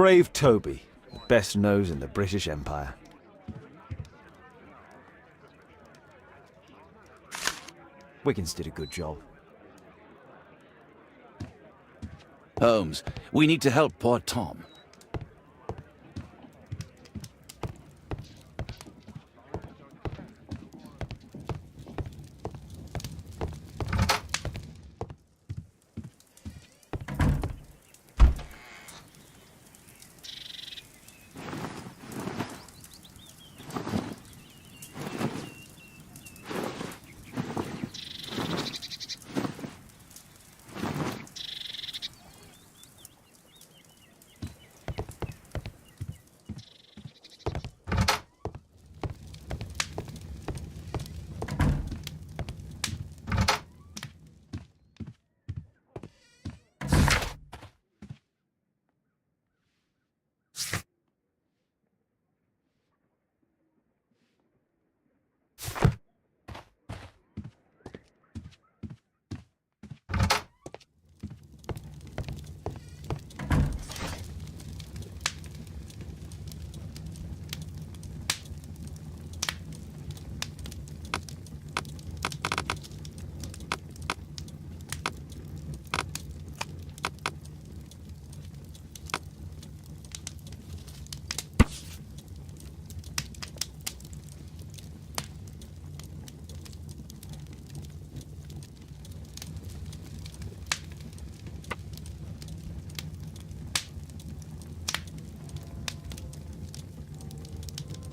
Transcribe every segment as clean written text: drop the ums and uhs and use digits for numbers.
brave Toby, best nose in the British Empire. Wiggins did a good job. Holmes, we need to help poor Tom.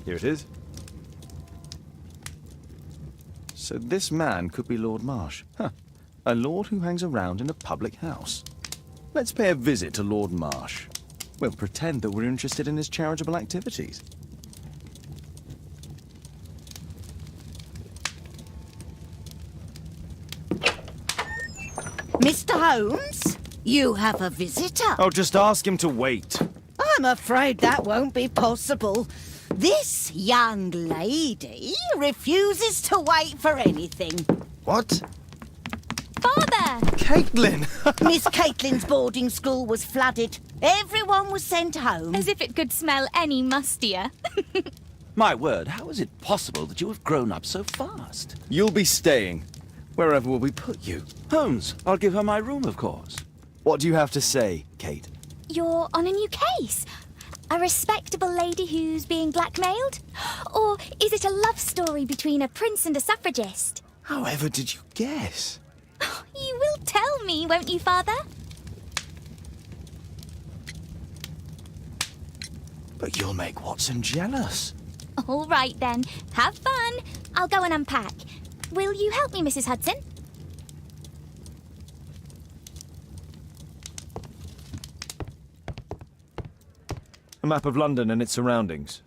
Here it is. So this man could be Lord Marsh. Huh. A lord who hangs around in a public house. Let's pay a visit to Lord Marsh. We'll pretend that we're interested in his charitable activities. Mr. Holmes, you have a visitor. Oh, just ask him to wait. I'm afraid that won't be possible. This young lady refuses to wait for anything. What? Father! Caitlin! Miss Caitlin's boarding school was flooded. Everyone was sent home. As if it could smell any mustier. My word, how is it possible that you have grown up so fast? You'll be staying. Wherever will we put you? Holmes, I'll give her my room, of course. What do you have to say, Kate? You're on a new case. A respectable lady who's being blackmailed? Or is it a love story between a prince and a suffragist? However did you guess? You will tell me, won't you, Father? But you'll make Watson jealous. All right, then. Have fun. I'll go and unpack. Will you help me, Mrs. Hudson? A map of London and its surroundings.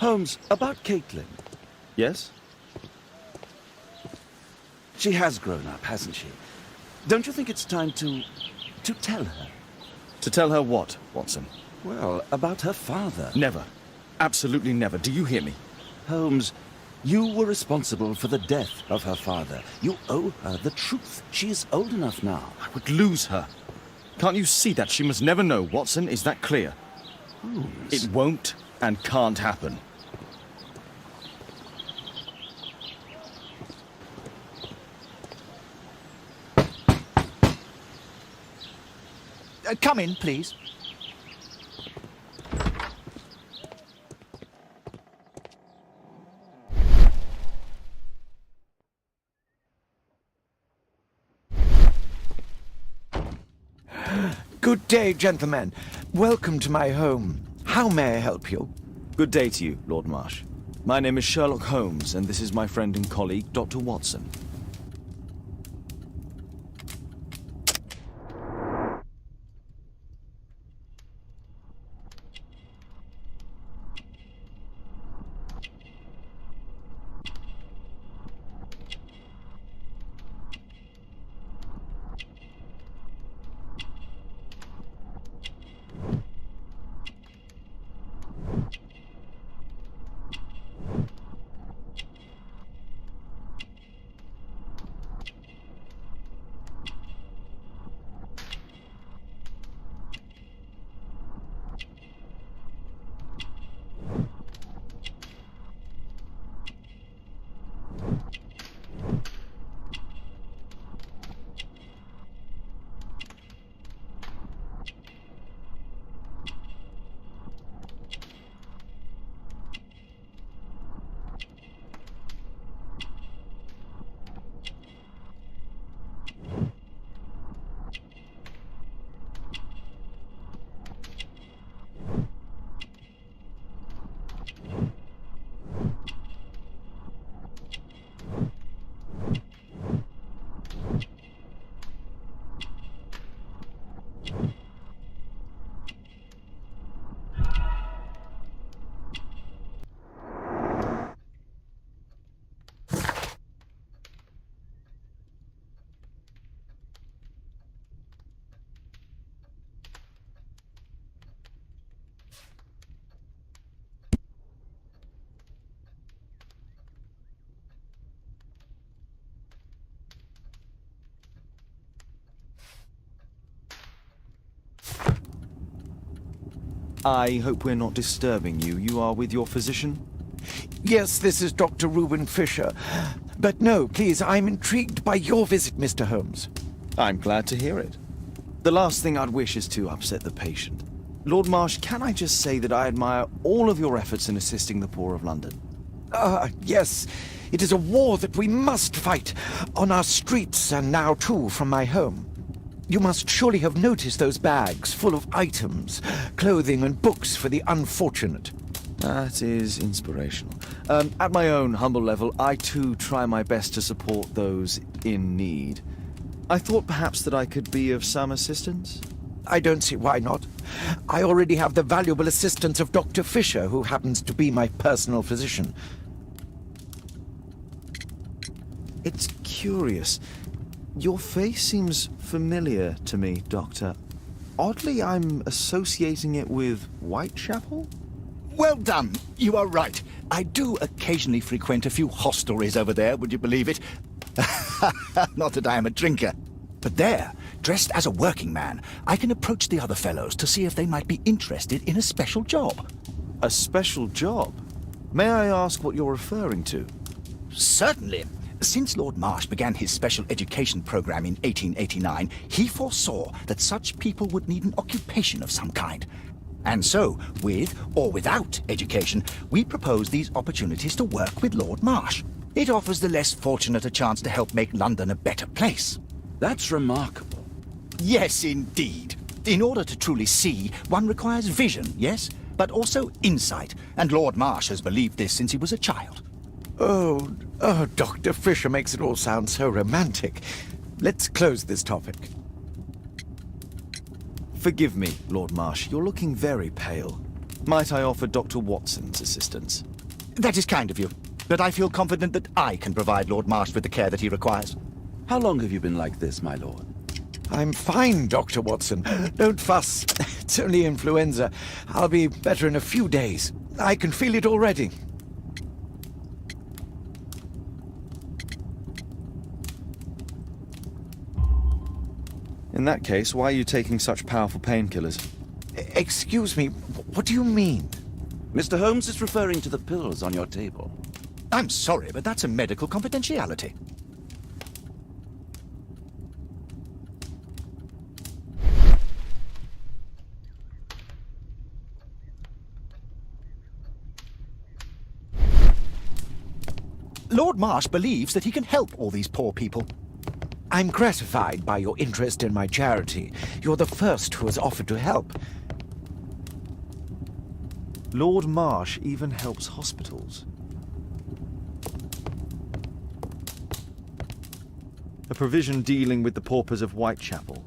Holmes, about Caitlin. Yes? She has grown up, hasn't she? Don't you think it's time to tell her? To tell her what, Watson? Well, about her father. Never. Absolutely never. Do you hear me? Holmes, you were responsible for the death of her father. You owe her the truth. She is old enough now. I would lose her. Can't you see that? She must never know, Watson. Is that clear? Holmes. It won't and can't happen. Come in, please. Good day, gentlemen. Welcome to my home. How may I help you? Good day to you, Lord Marsh. My name is Sherlock Holmes, and this is my friend and colleague, Dr. Watson. I hope we're not disturbing you. You are with your physician? Yes, this is Dr. Reuben Fisher. But no, please, I'm intrigued by your visit, Mr. Holmes. I'm glad to hear it. The last thing I'd wish is to upset the patient. Lord Marsh, can I just say that I admire all of your efforts in assisting the poor of London? Yes. It is a war that we must fight, on our streets and now too from my home. You must surely have noticed those bags full of items, clothing and books for the unfortunate. That is inspirational. At my own humble level, I too try my best to support those in need. I thought perhaps that I could be of some assistance. I don't see why not. I already have the valuable assistance of Dr. Fisher, who happens to be my personal physician. It's curious. Your face seems familiar to me, Doctor. Oddly, I'm associating it with Whitechapel? Well done. You are right. I do occasionally frequent a few hostelries over there, would you believe it? Not that I am a drinker. But there, dressed as a working man, I can approach the other fellows to see if they might be interested in a special job. A special job? May I ask what you're referring to? Certainly. Since Lord Marsh began his special education program in 1889, he foresaw that such people would need an occupation of some kind. And so, with or without education, we propose these opportunities to work with Lord Marsh. It offers the less fortunate a chance to help make London a better place. That's remarkable. Yes, indeed. In order to truly see, one requires vision, yes? But also insight, and Lord Marsh has believed this since he was a child. Oh, Dr. Fisher makes it all sound so romantic. Let's close this topic. Forgive me, Lord Marsh. You're looking very pale. Might I offer Dr. Watson's assistance? That is kind of you, but I feel confident that I can provide Lord Marsh with the care that he requires. How long have you been like this, my lord? I'm fine, Dr. Watson. Don't fuss. It's only influenza. I'll be better in a few days. I can feel it already. In that case, why are you taking such powerful painkillers? Excuse me, what do you mean? Mr. Holmes is referring to the pills on your table. I'm sorry, but that's a medical confidentiality. Lord Marsh believes that he can help all these poor people. I'm gratified by your interest in my charity. You're the first who has offered to help. Lord Marsh even helps hospitals. A provision dealing with the paupers of Whitechapel.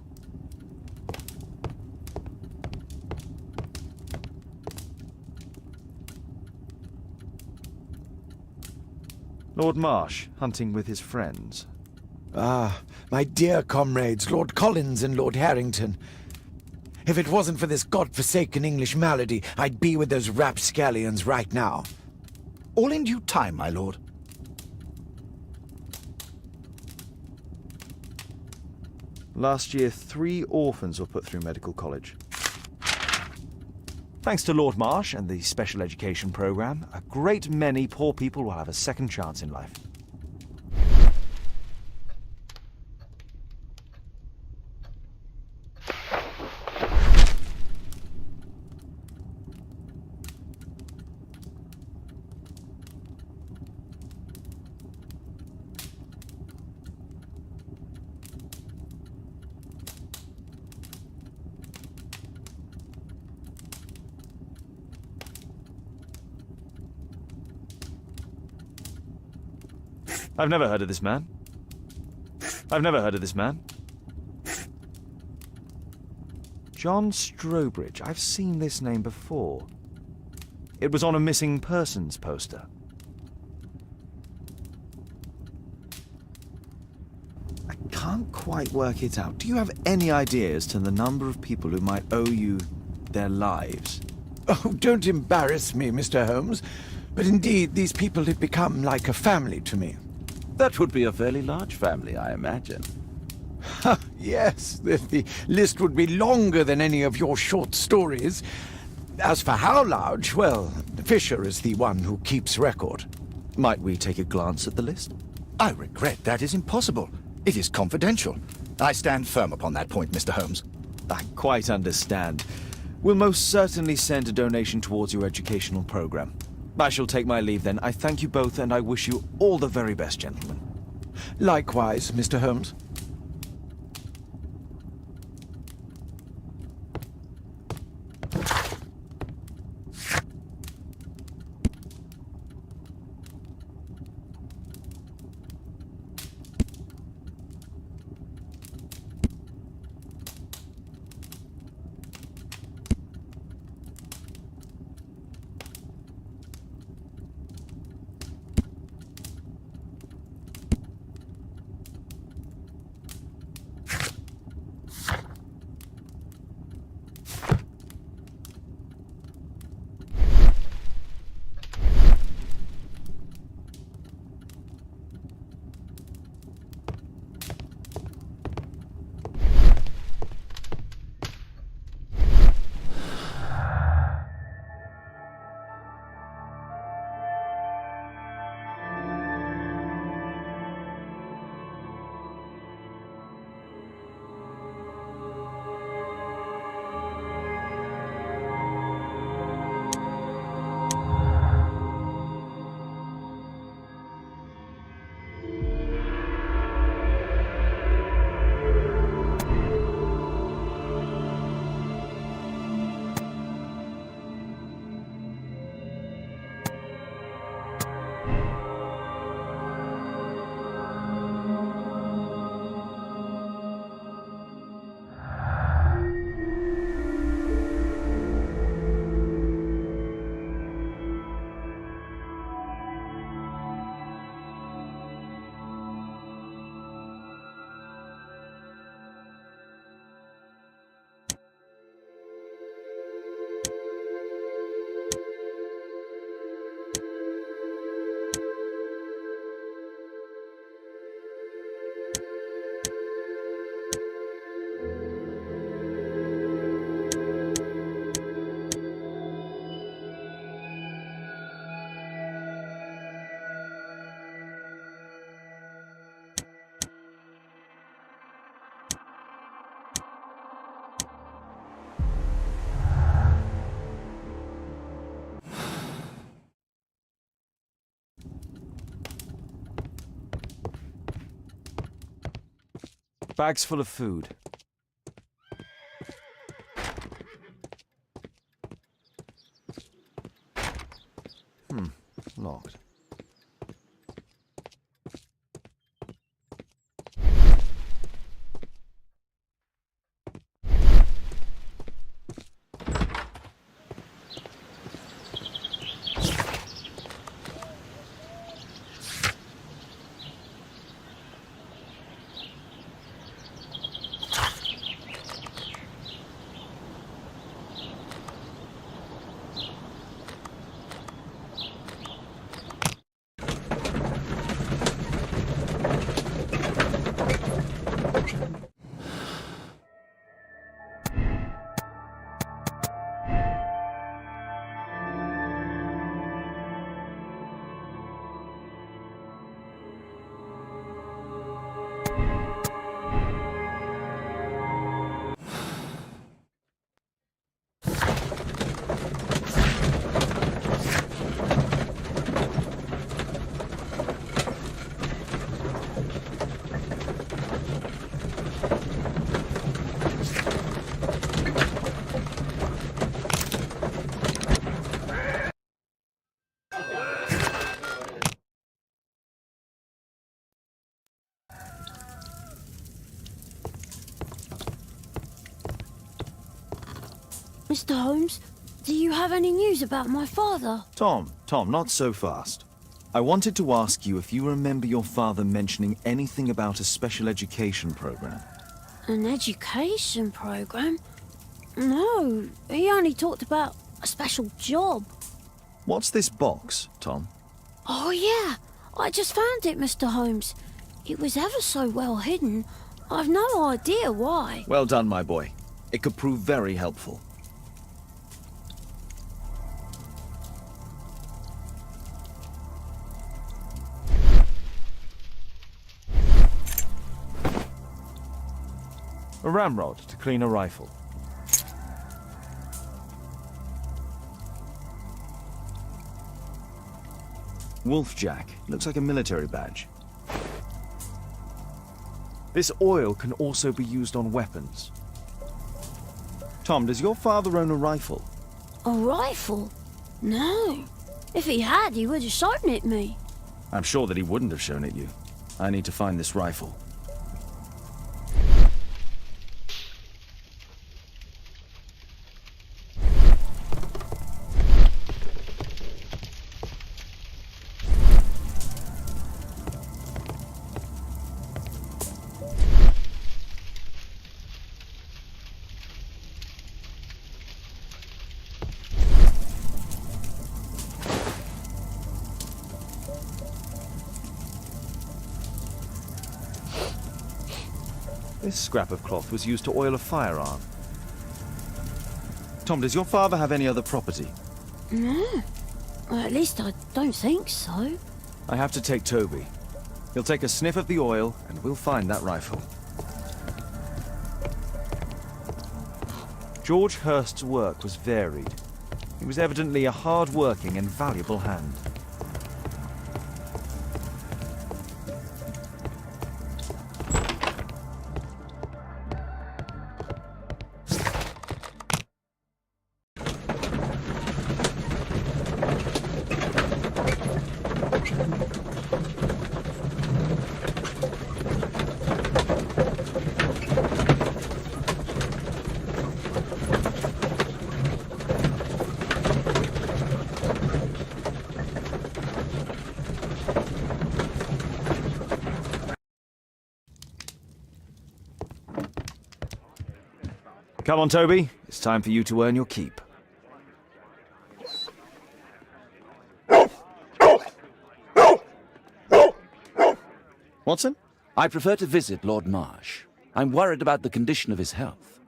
Lord Marsh, hunting with his friends. Ah, my dear comrades, Lord Collins and Lord Harrington. If it wasn't for this godforsaken English malady, I'd be with those rapscallions right now. All in due time, my lord. Last year, 3 orphans were put through medical college. Thanks to Lord Marsh and the special education program, a great many poor people will have a second chance in life. I've never heard of this man. I've never heard of this man. John Strobridge. I've seen this name before. It was on a missing persons poster. I can't quite work it out. Do you have any idea as to the number of people who might owe you their lives? Oh, don't embarrass me, Mr. Holmes. But indeed, these people have become like a family to me. That would be a fairly large family, I imagine. Yes, the list would be longer than any of your short stories. As for how large, well, Fisher is the one who keeps record. Might we take a glance at the list? I regret that is impossible. It is confidential. I stand firm upon that point, Mr. Holmes. I quite understand. We'll most certainly send a donation towards your educational program. I shall take my leave then. I thank you both, and I wish you all the very best, gentlemen. Likewise, Mr. Holmes. Bags full of food. Locked. Mr. Holmes, do you have any news about my father? Tom, not so fast. I wanted to ask you if you remember your father mentioning anything about a special education program. An education program? No, he only talked about a special job. What's this box, Tom? Oh yeah, I just found it, Mr. Holmes. It was ever so well hidden. I've no idea why. Well done, my boy. It could prove very helpful. A ramrod to clean a rifle. Wolfjack. Looks like a military badge. This oil can also be used on weapons. Tom, does your father own a rifle? A rifle? No. If he had, he would have shown it me. I'm sure that he wouldn't have shown it you. I need to find this rifle. This scrap of cloth was used to oil a firearm. Tom, does your father have any other property? No. Well, at least I don't think so. I have to take Toby. He'll take a sniff of the oil, and we'll find that rifle. George Hurst's work was varied. He was evidently a hard-working and valuable hand. Come on, Toby. It's time for you to earn your keep. Watson? I prefer to visit Lord Marsh. I'm worried about the condition of his health.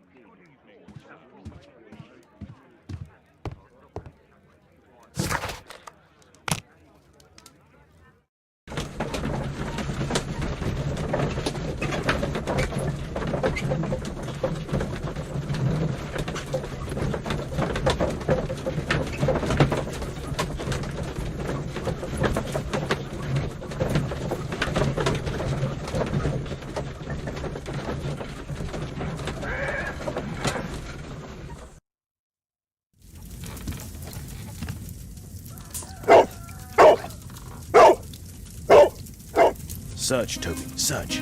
Search, Toby, search.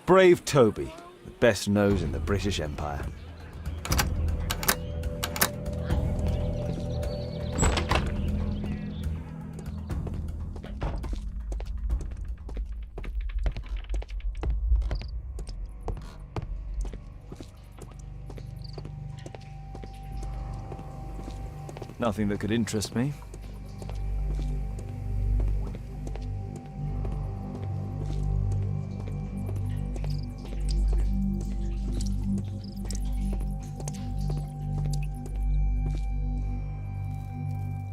Brave Toby, the best nose in the British Empire. Nothing that could interest me.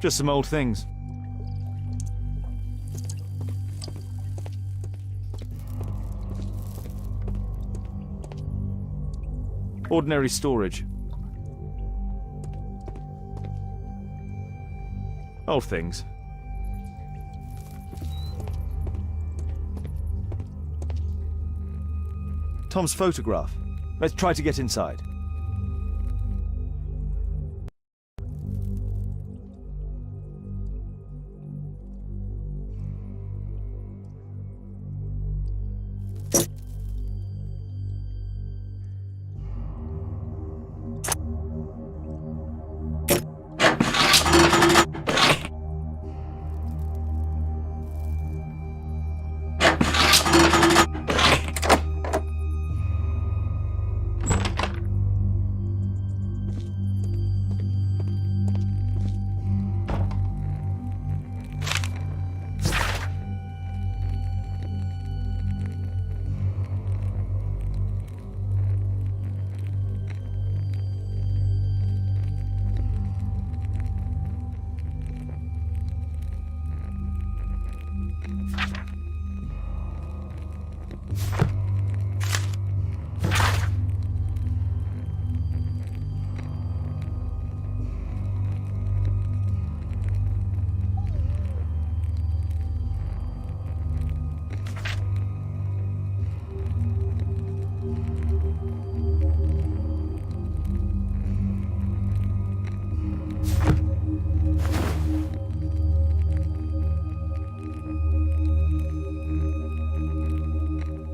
Just some old things. Ordinary storage. Old things. Tom's photograph. Let's try to get inside.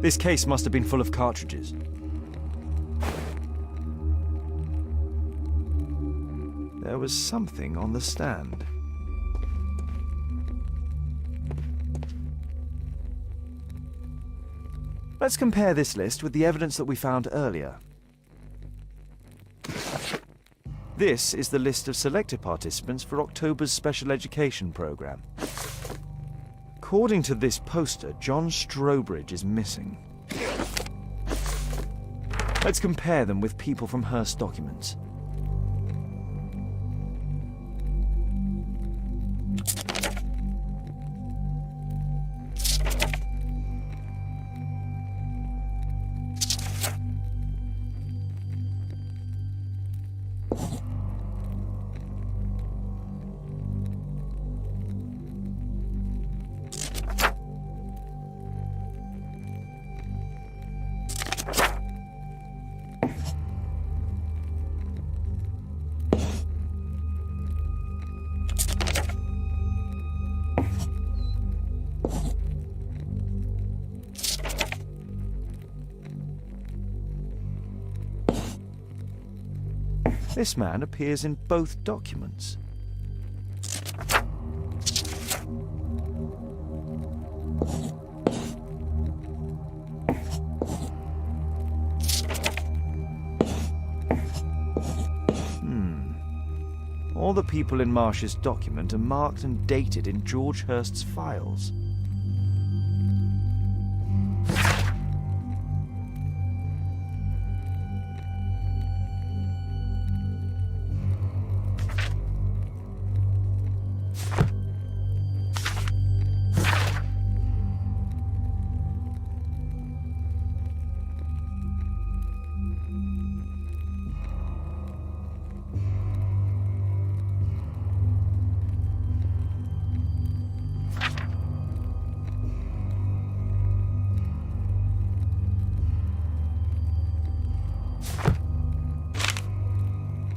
This case must have been full of cartridges. There was something on the stand. Let's compare this list with the evidence that we found earlier. This is the list of selected participants for October's special education program. According to this poster, John Strobridge is missing. Let's compare them with people from Hearst documents. This man appears in both documents. All the people in Marsh's document are marked and dated in George Hearst's files.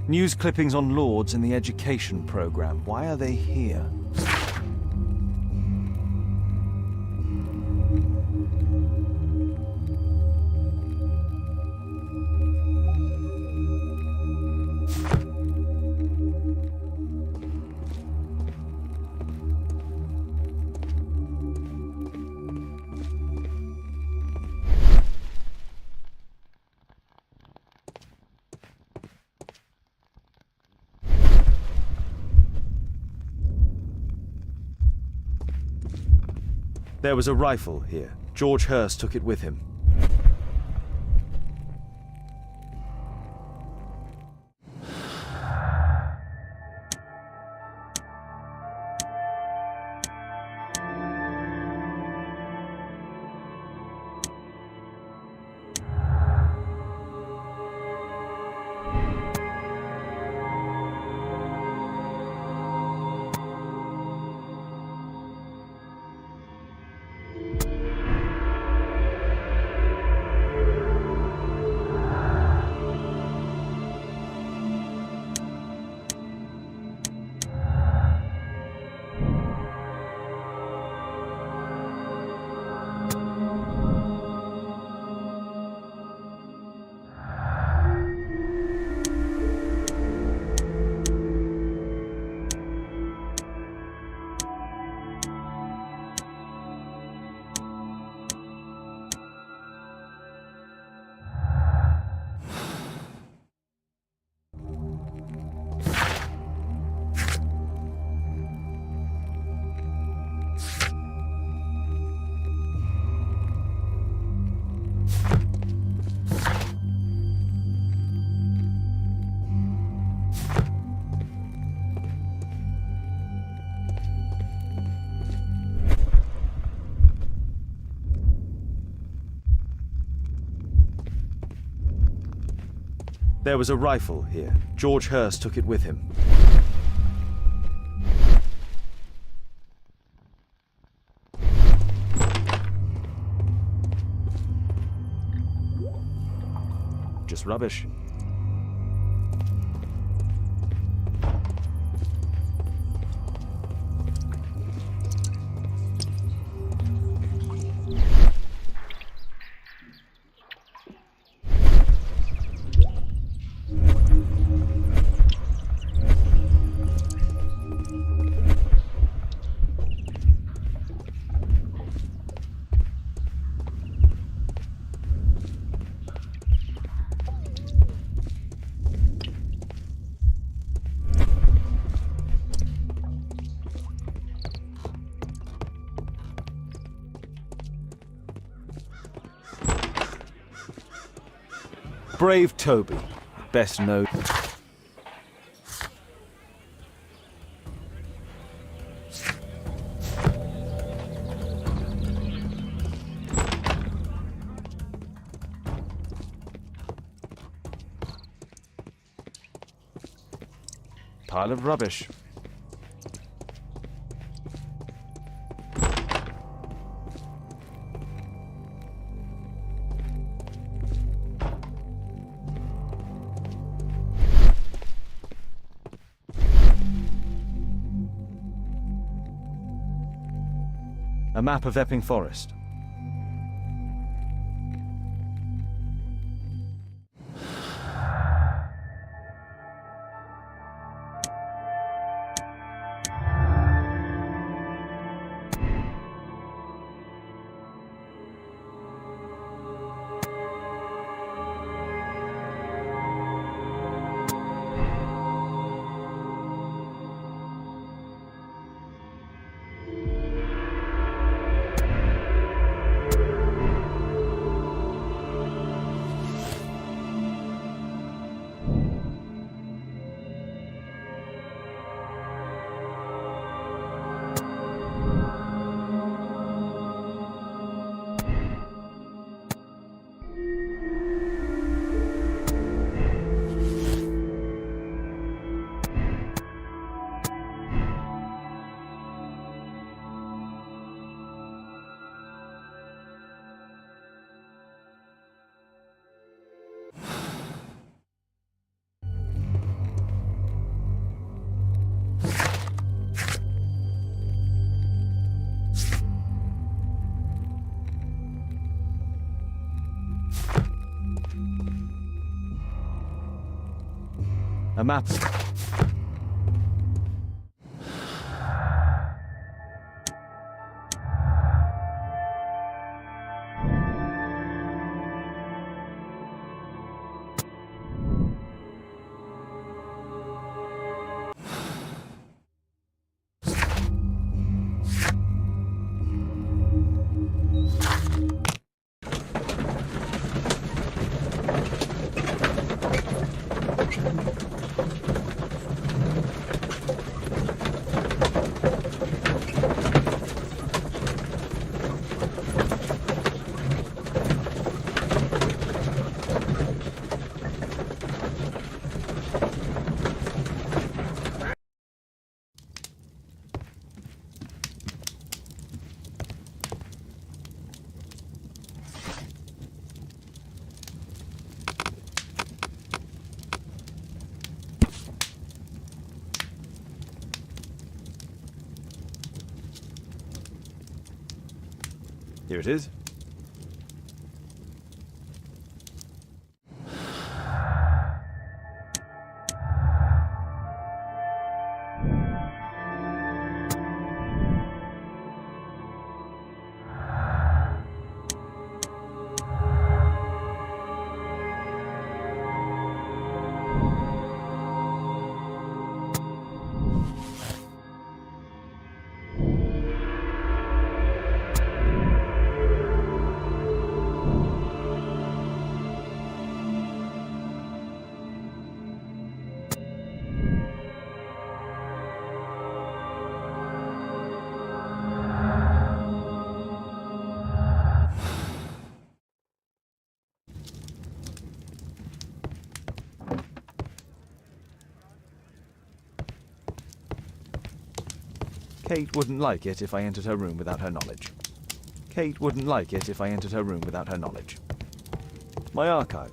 News clippings on lords in the education program. Why are they here? There was a rifle here. George Hurst took it with him. There was a rifle here. George Hurst took it with him. Just rubbish. Brave Toby, best known. Pile of rubbish. A map of Epping Forest. A map. Here it is. Kate wouldn't like it if I entered her room without her knowledge. Kate wouldn't like it if I entered her room without her knowledge. My archive.